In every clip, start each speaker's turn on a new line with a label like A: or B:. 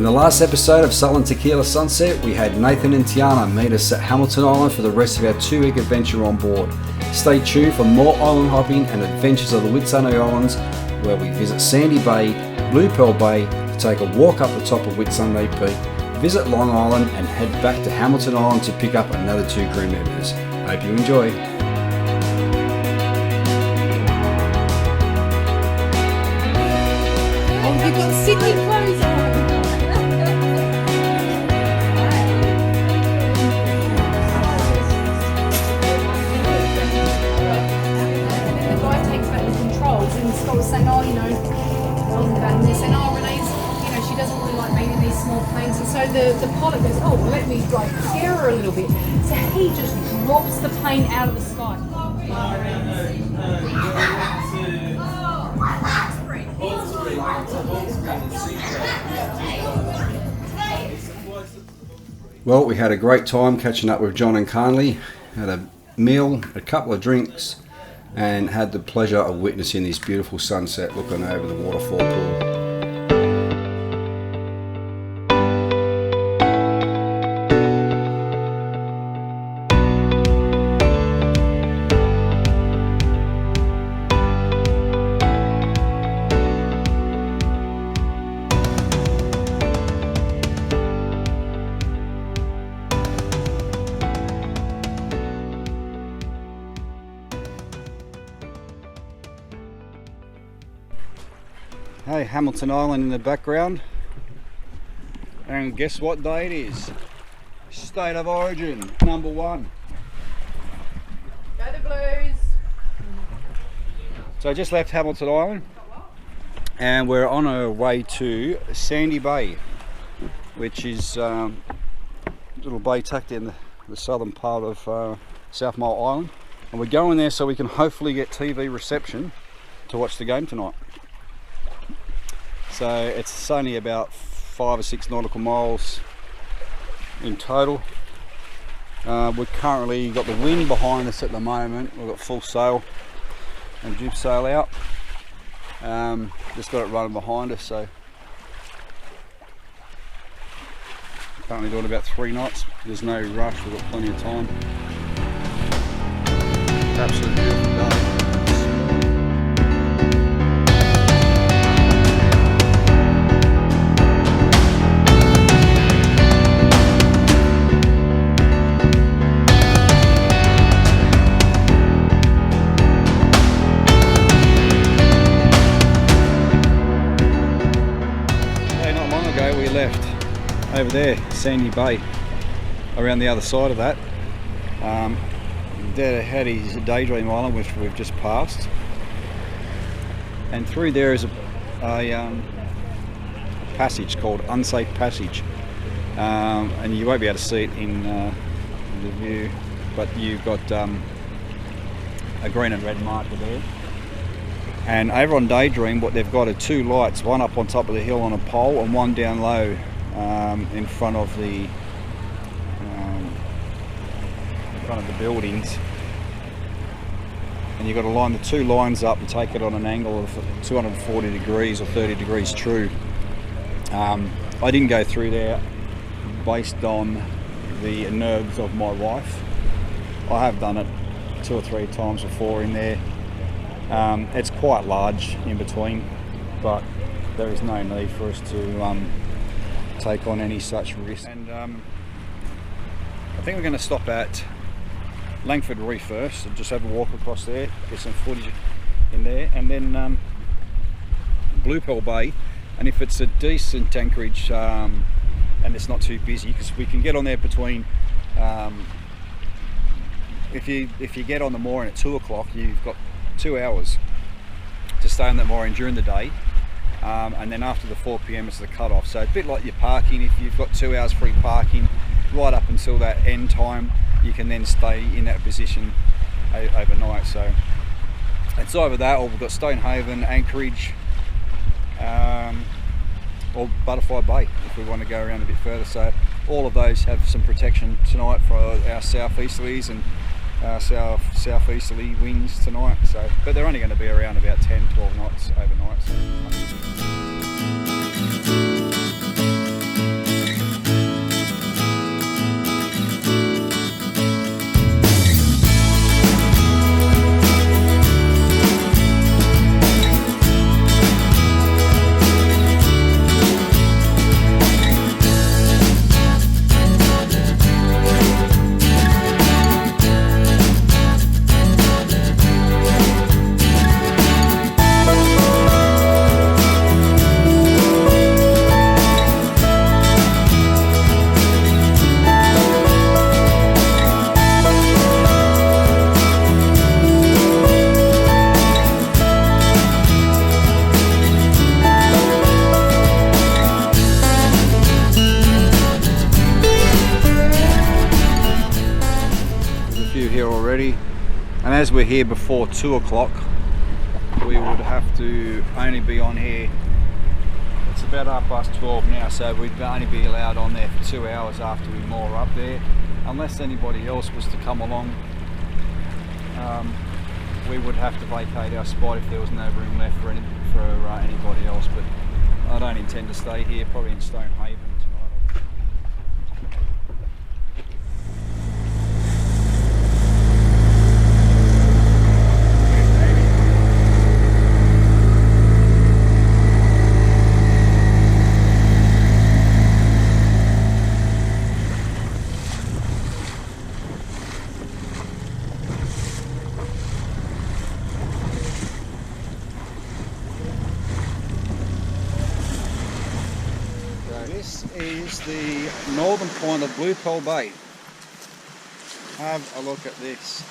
A: the last episode of Southern Tequila Sunset, we had Nathan and Tiana meet us at Hamilton Island for the rest of our 2-week adventure on board. Stay tuned for more island hopping and adventures of the Whitsunday Islands, where we visit Sandy Bay, Blue Pearl Bay, to take a walk up the top of Whitsunday Peak, visit Long Island and head back to Hamilton Island to pick up another 2 crew members. Hope you enjoy.
B: Oh, you've got Sydney clothes on! The guy takes back the controls and Scott was saying, oh, you know, and they're saying, oh, Renee's, you know, she doesn't really like being in these small planes. And so the pilot goes, oh, well, let me like scare her a little bit. So he just drops the plane out of the sky.
A: Well, we had a great time catching up with John and Carnley, had a meal, a couple of drinks, and had the pleasure of witnessing this beautiful sunset looking over the waterfall pool. Hey, Hamilton Island in the background, and guess what day it is? State of Origin, number 1.
B: Go the Blues!
A: So I just left Hamilton Island and we're on our way to Sandy Bay, which is a little bay tucked in the southern part of South Mole Island, and we're going there so we can hopefully get TV reception to watch the game tonight. So it's only about 5 or 6 nautical miles in total. We've currently got the wind behind us at the moment. We've got full sail and jib sail out. Just got it running behind us, so currently doing about 3 knots. There's no rush, we've got plenty of time. Absolutely beautiful day. Over there, Sandy Bay, around the other side of that. Dad had his Daydream Island, which we've just passed, and through there is a passage called Unsafe Passage, and you won't be able to see it in the view, but you've got a green and red marker there. And over on Daydream, what they've got are 2 lights, one up on top of the hill on a pole and one down low in front of the buildings, and you've got to line the 2 lines up and take it on an angle of 240 degrees or 30 degrees true. I didn't go through there based on the nerves of my wife. I have done it 2 or 3 times before in there. It's quite large in between, but there is no need for us to take on any such risk. And I think we're going to stop at Langford Reef first and just have a walk across there, get some footage in there, and then Blue Pearl Bay. And if it's a decent anchorage and it's not too busy, because we can get on there between if you get on the mooring at 2 o'clock, you've got 2 hours to stay on that mooring during the day. And then after the 4 p.m. it's the cut-off. So a bit like your parking, if you've got 2 hours free parking right up until that end time, you can then stay in that position overnight. So it's either that, or we've got Stonehaven, Anchorage, or Butterfly Bay if we want to go around a bit further. So all of those have some protection tonight for our southeasterlies and southeasterly winds tonight. So, but they're only going to be around about 10-12 knots overnight. So. as we're here before 2 o'clock, we would have to only be on here. It's about 12:30 now, so we'd only be allowed on there for 2 hours after we moor up there, unless anybody else was to come along. We would have to vacate our spot if there was no room left for anybody else, but I don't intend to stay here, probably in Stonehaven tonight. This is the northern point of Blue Pearl Bay. Have a look at this.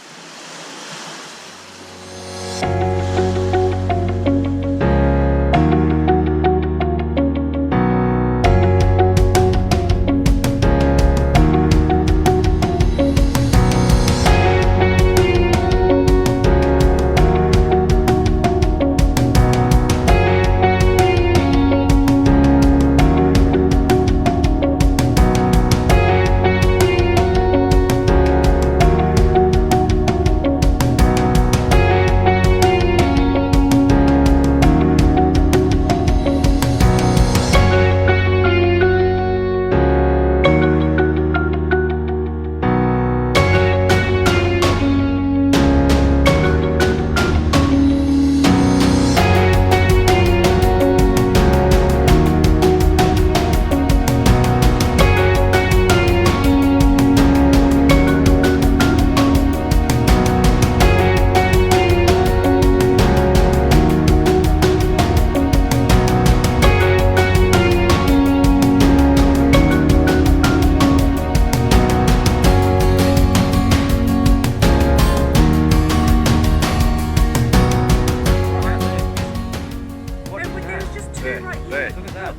A: There.
C: Look at that.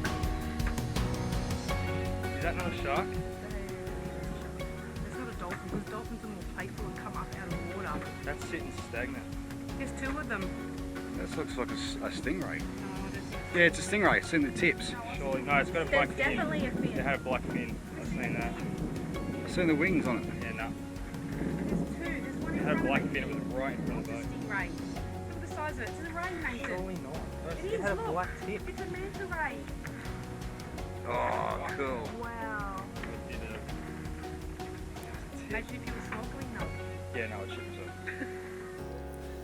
C: Is that not a shark?
B: It's not a dolphin, because dolphins are more playful and come up out of the water.
C: That's sitting stagnant.
B: There's two of them.
A: That looks like a stingray.
B: Oh,
A: Yeah, it's a stingray. It's in the tips.
C: Surely, no, it's got a black
B: There's
C: fin.
B: definitely a fin.
C: It had a black fin. I've seen that.
A: I've seen the wings on it.
C: Yeah, no.
B: There's two. There's one
C: It
B: in
C: had a
B: front
C: black
B: of
C: fin. It was right in front of the boat.
B: Stingray. Look at the size of it. It's in the rain painted.
C: Surely not.
B: It
C: It
B: is,
C: had a
B: look.
C: black tip.
B: It's a manta ray.
A: Oh, cool.
B: Wow.
C: It did it.
B: Imagine if you were snorkeling them.
C: Yeah, no, it should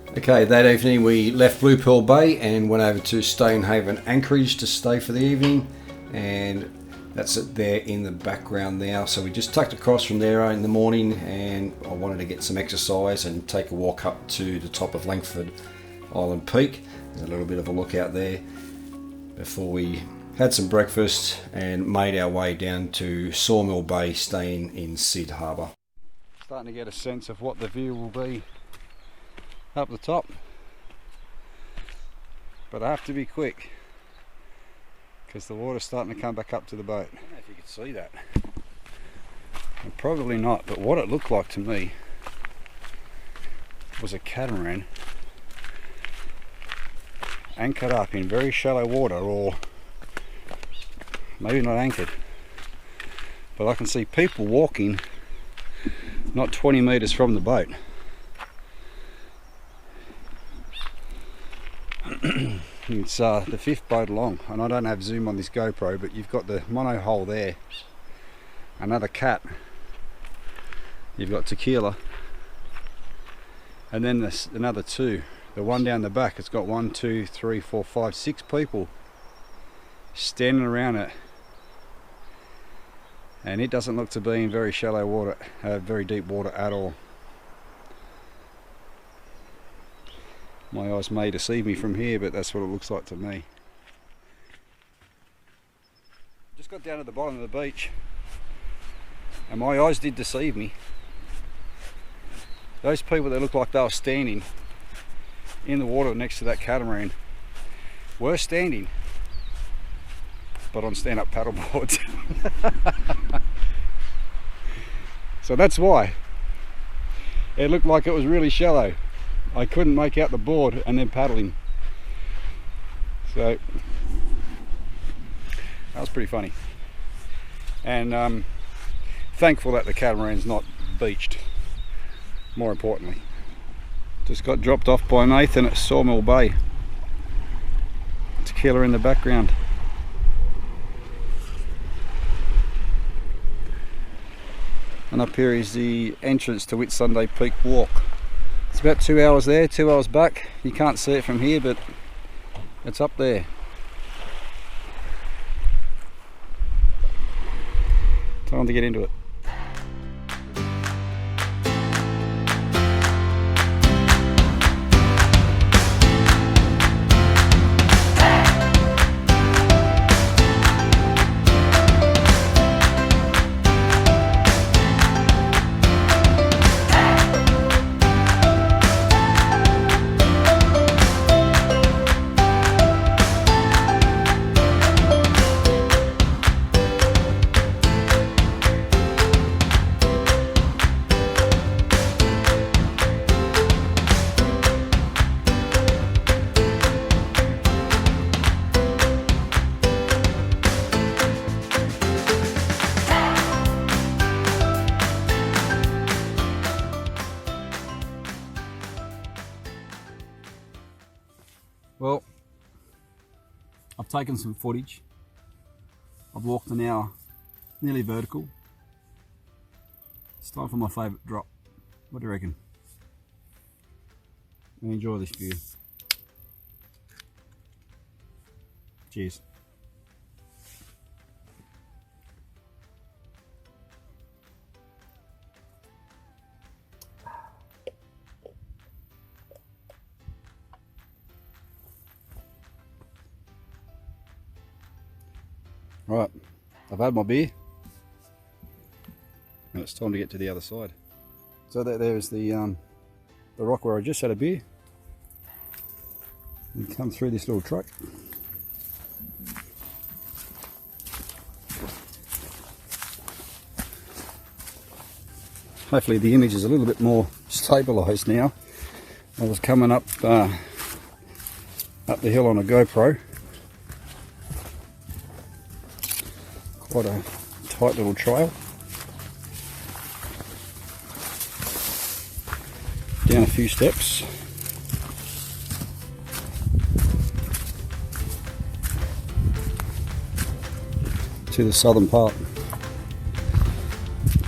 C: have.
A: Okay, that evening we left Blue Pearl Bay and went over to Stonehaven Anchorage to stay for the evening, and that's it there in the background now. So we just tucked across from there in the morning, and I wanted to get some exercise and take a walk up to the top of Langford Island Peak. There's a little bit of a look out there before we had some breakfast and made our way down to Sawmill Bay, staying in Sid Harbour. Starting to get a sense of what the view will be up the top, but I have to be quick because the water's starting to come back up to the boat. I don't know if you could see that. Probably not, but what it looked like to me was a catamaran anchored up in very shallow water, or maybe not anchored, but I can see people walking not 20 metres from the boat. It's the fifth boat along, and I don't have zoom on this GoPro, but you've got the mono hull there, another cat, you've got tequila, and then there's another two. The one down the back, it's got 1, 2, 3, 4, 5, 6 people standing around it, and it doesn't look to be in very shallow water, very deep water at all. My eyes may deceive me from here, but that's what it looks like to me. Just got down to the bottom of the beach, and my eyes did deceive me. Those people that looked like they were standing in the water next to that catamaran were standing, but on stand-up paddle boards. So that's why it looked like it was really shallow. I couldn't make out the board and then paddling. So that was pretty funny. And thankful that the catamaran's not beached, more importantly. Just got dropped off by Nathan at Sawmill Bay. Tequila in the background. And up here is the entrance to Whitsunday Peak walk. It's about 2 hours there, 2 hours back. You can't see it from here, but it's up there. Time to get into it. Well, I've taken some footage. I've walked an hour, nearly vertical. It's time for my favourite drop. What do you reckon? Enjoy this view. Cheers. Right, I've had my beer and it's time to get to the other side. So there's the rock where I just had a beer. You come through this little track. Hopefully the image is a little bit more stabilised now. I was coming up the hill on a GoPro. Quite a tight little trail. Down a few steps. To the southern part.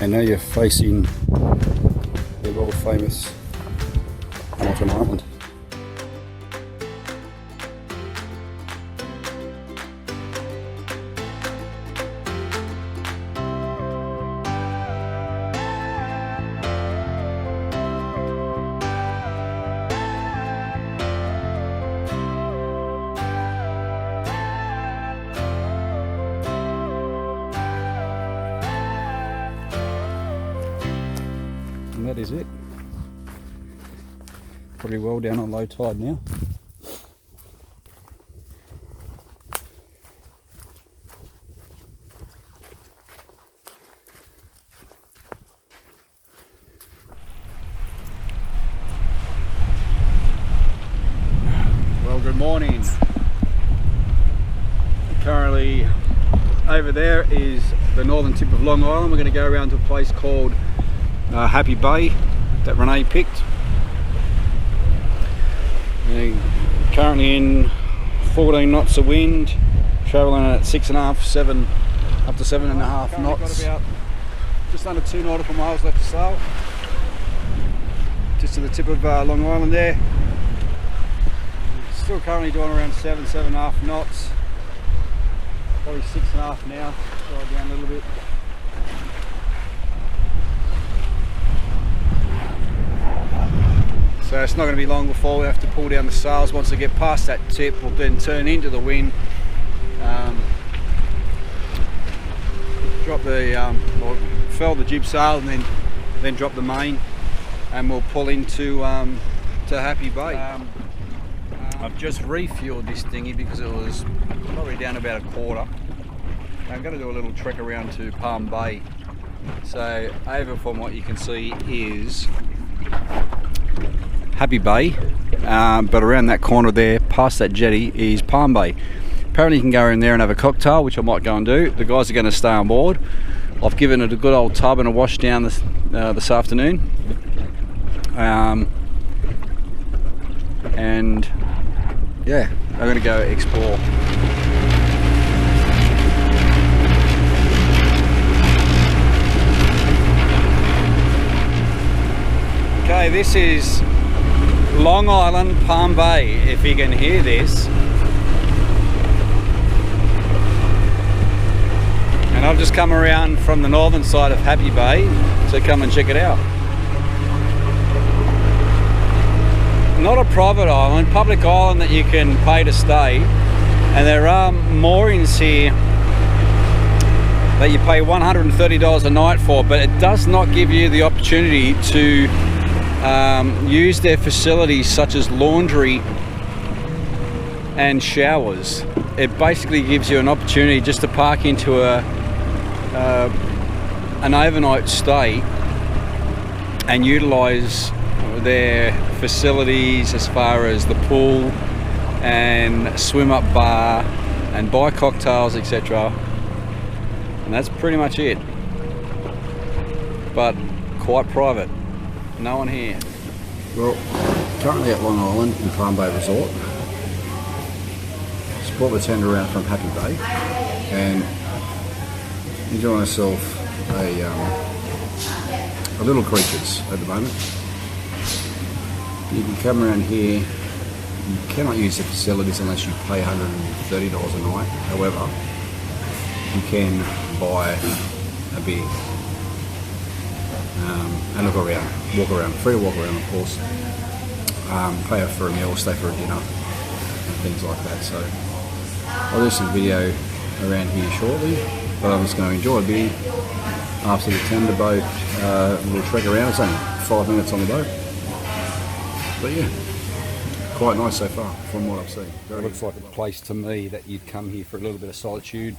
A: And now you're facing the world famous Hamilton Island. And that is it. Pretty well down on low tide now. Well, good morning. Currently over there is the northern tip of Long Island. We're going to go around to a place called Happy Bay that Renee picked. Currently in 14 knots of wind, travelling at 6.5, 7, up to 7.5 knots. Got about just under 2 nautical miles left to sail. Just to the tip of Long Island there. Still currently doing around 7.5 knots. Probably 6.5 now. Slide down a little bit. So it's not going to be long before we have to pull down the sails. Once we get past that tip, we'll then turn into the wind, drop the, or furl the jib sail, and then drop the main, and we'll pull into to Happy Bay. I've just refueled this thingy because it was probably down about a quarter. I'm going to do a little trek around to Palm Bay. So over from what you can see is Happy Bay, but around that corner there, past that jetty, is Palm Bay. Apparently you can go in there and have a cocktail, which I might go and do. The guys are going to stay on board. I've given it a good old tub and a wash down this afternoon. And yeah, I'm going to go explore. Okay, this is Long Island, Palm Bay, if you can hear this. And I've just come around from the northern side of Happy Bay to come and check it out. Not a private island, public island that you can pay to stay. And there are moorings here that you pay $130 a night for, but it does not give you the opportunity to use their facilities such as laundry and showers. It basically gives you an opportunity just to park into an overnight stay and utilize their facilities as far as the pool and swim up bar and buy cocktails, etc. And that's pretty much it, but quite private. No one here. Well, currently at Long Island in Palm Bay Resort. Just brought the tent around from Happy Bay and enjoying myself a little creatures at the moment. You can come around here. You cannot use the facilities unless you pay $130 a night. However, you can buy a beer. And look around, walk around, free to walk around of course, pay for a meal, stay for a dinner and things like that. So I'll do some video around here shortly, but I'm just going to enjoy a beer after the tender boat, little trek around. It's only 5 minutes on the boat, but yeah, quite nice so far from what I've seen. It looks like a place to me that you'd come here for a little bit of solitude,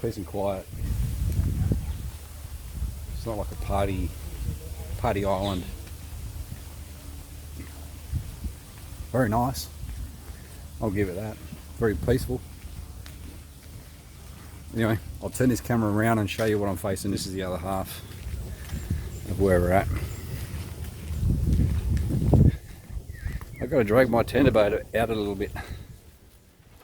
A: peace and quiet. It's not like a party island. Very nice. I'll give it that. Very peaceful. Anyway, I'll turn this camera around and show you what I'm facing. This is the other half of where we're at. I've got to drag my tender boat out a little bit.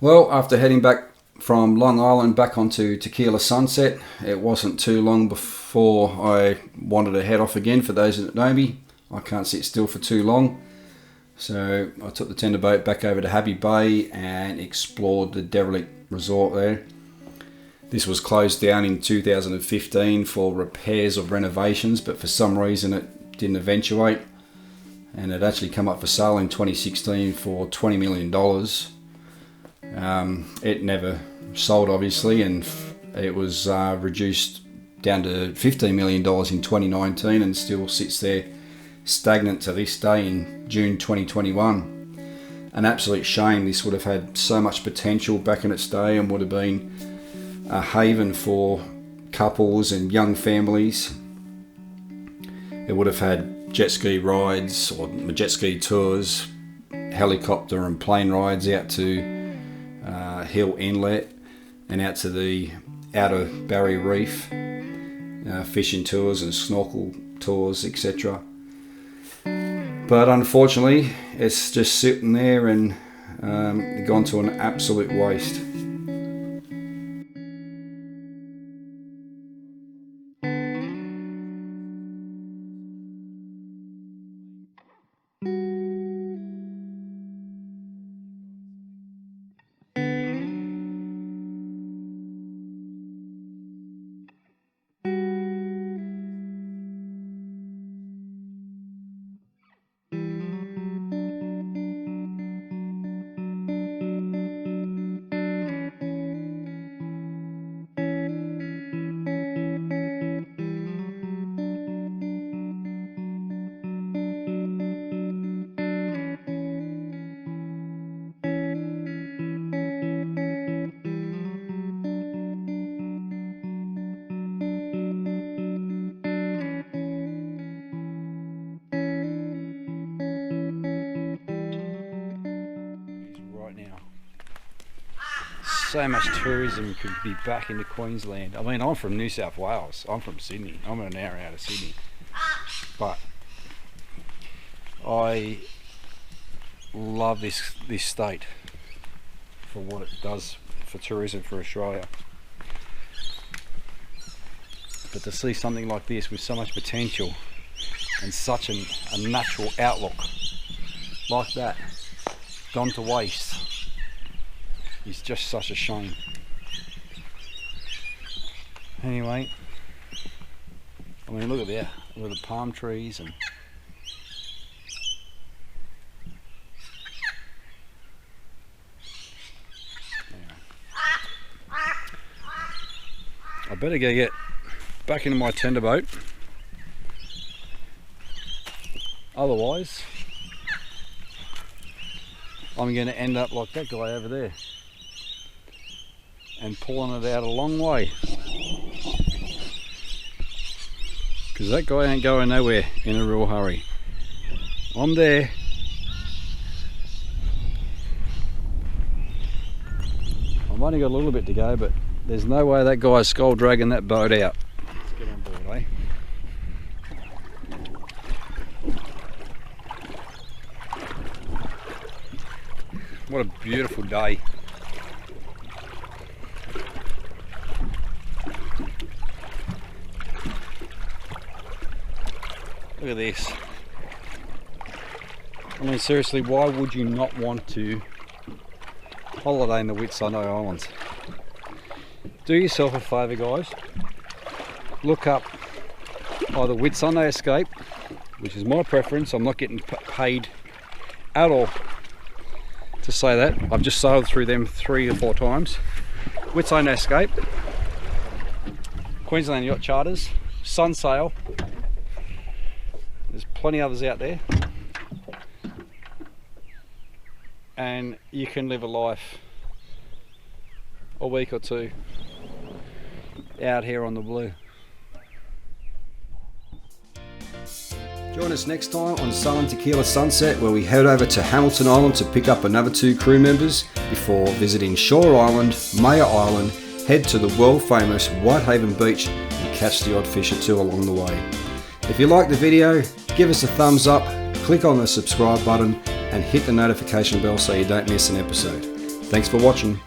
A: Well, after heading back from Long Island back onto Tequila Sunset, it wasn't too long before I wanted to head off again. For those that know me, I can't sit still for too long. So I took the tender boat back over to Happy Bay and explored the derelict resort there. This was closed down in 2015 for repairs or renovations, but for some reason it didn't eventuate. And it actually come up for sale in 2016 for $20 million. It never sold obviously, and it was reduced down to $15 million in 2019 and still sits there stagnant to this day in June 2021. An absolute shame. This would have had so much potential back in its day and would have been a haven for couples and young families. It would have had jet ski rides or jet ski tours, helicopter and plane rides out to Hill Inlet and out to the outer Barrier Reef, fishing tours and snorkel tours, etc. But unfortunately, it's just sitting there and gone to an absolute waste. so much tourism could be back into Queensland. I mean, I'm from New South Wales. I'm from Sydney. I'm an hour out of Sydney. But I love this state for what it does for tourism for Australia. But to see something like this with so much potential and such a natural outlook like that gone to waste is just such a shame. Anyway, I mean, look at there, look at the palm trees and anyway. I better go get back into my tender boat, otherwise I'm going to end up like that guy over there and pulling it out a long way, because that guy ain't going nowhere in a real hurry. I'm there. I've only got a little bit to go, but there's no way that guy's skull dragging that boat out. Let's get on board, eh? What a beautiful day. Look at this. I mean, seriously, why would you not want to holiday in the Whitsunday Islands? Do yourself a favour, guys. Look up either Whitsunday Escape, which is my preference. I'm not getting paid at all to say that. I've just sailed through them 3 or 4 times. Whitsunday Escape, Queensland Yacht Charters, Sun Sail. There's plenty others out there. And you can live a life a week or 2 out here on the blue. Join us next time on Sun Tequila Sunset, where we head over to Hamilton Island to pick up another 2 crew members before visiting Shore Island, Mayor Island, head to the world famous Whitehaven Beach and catch the odd fish or 2 along the way. If you like the video, give us a thumbs up, click on the subscribe button and hit the notification bell so you don't miss an episode. Thanks for watching.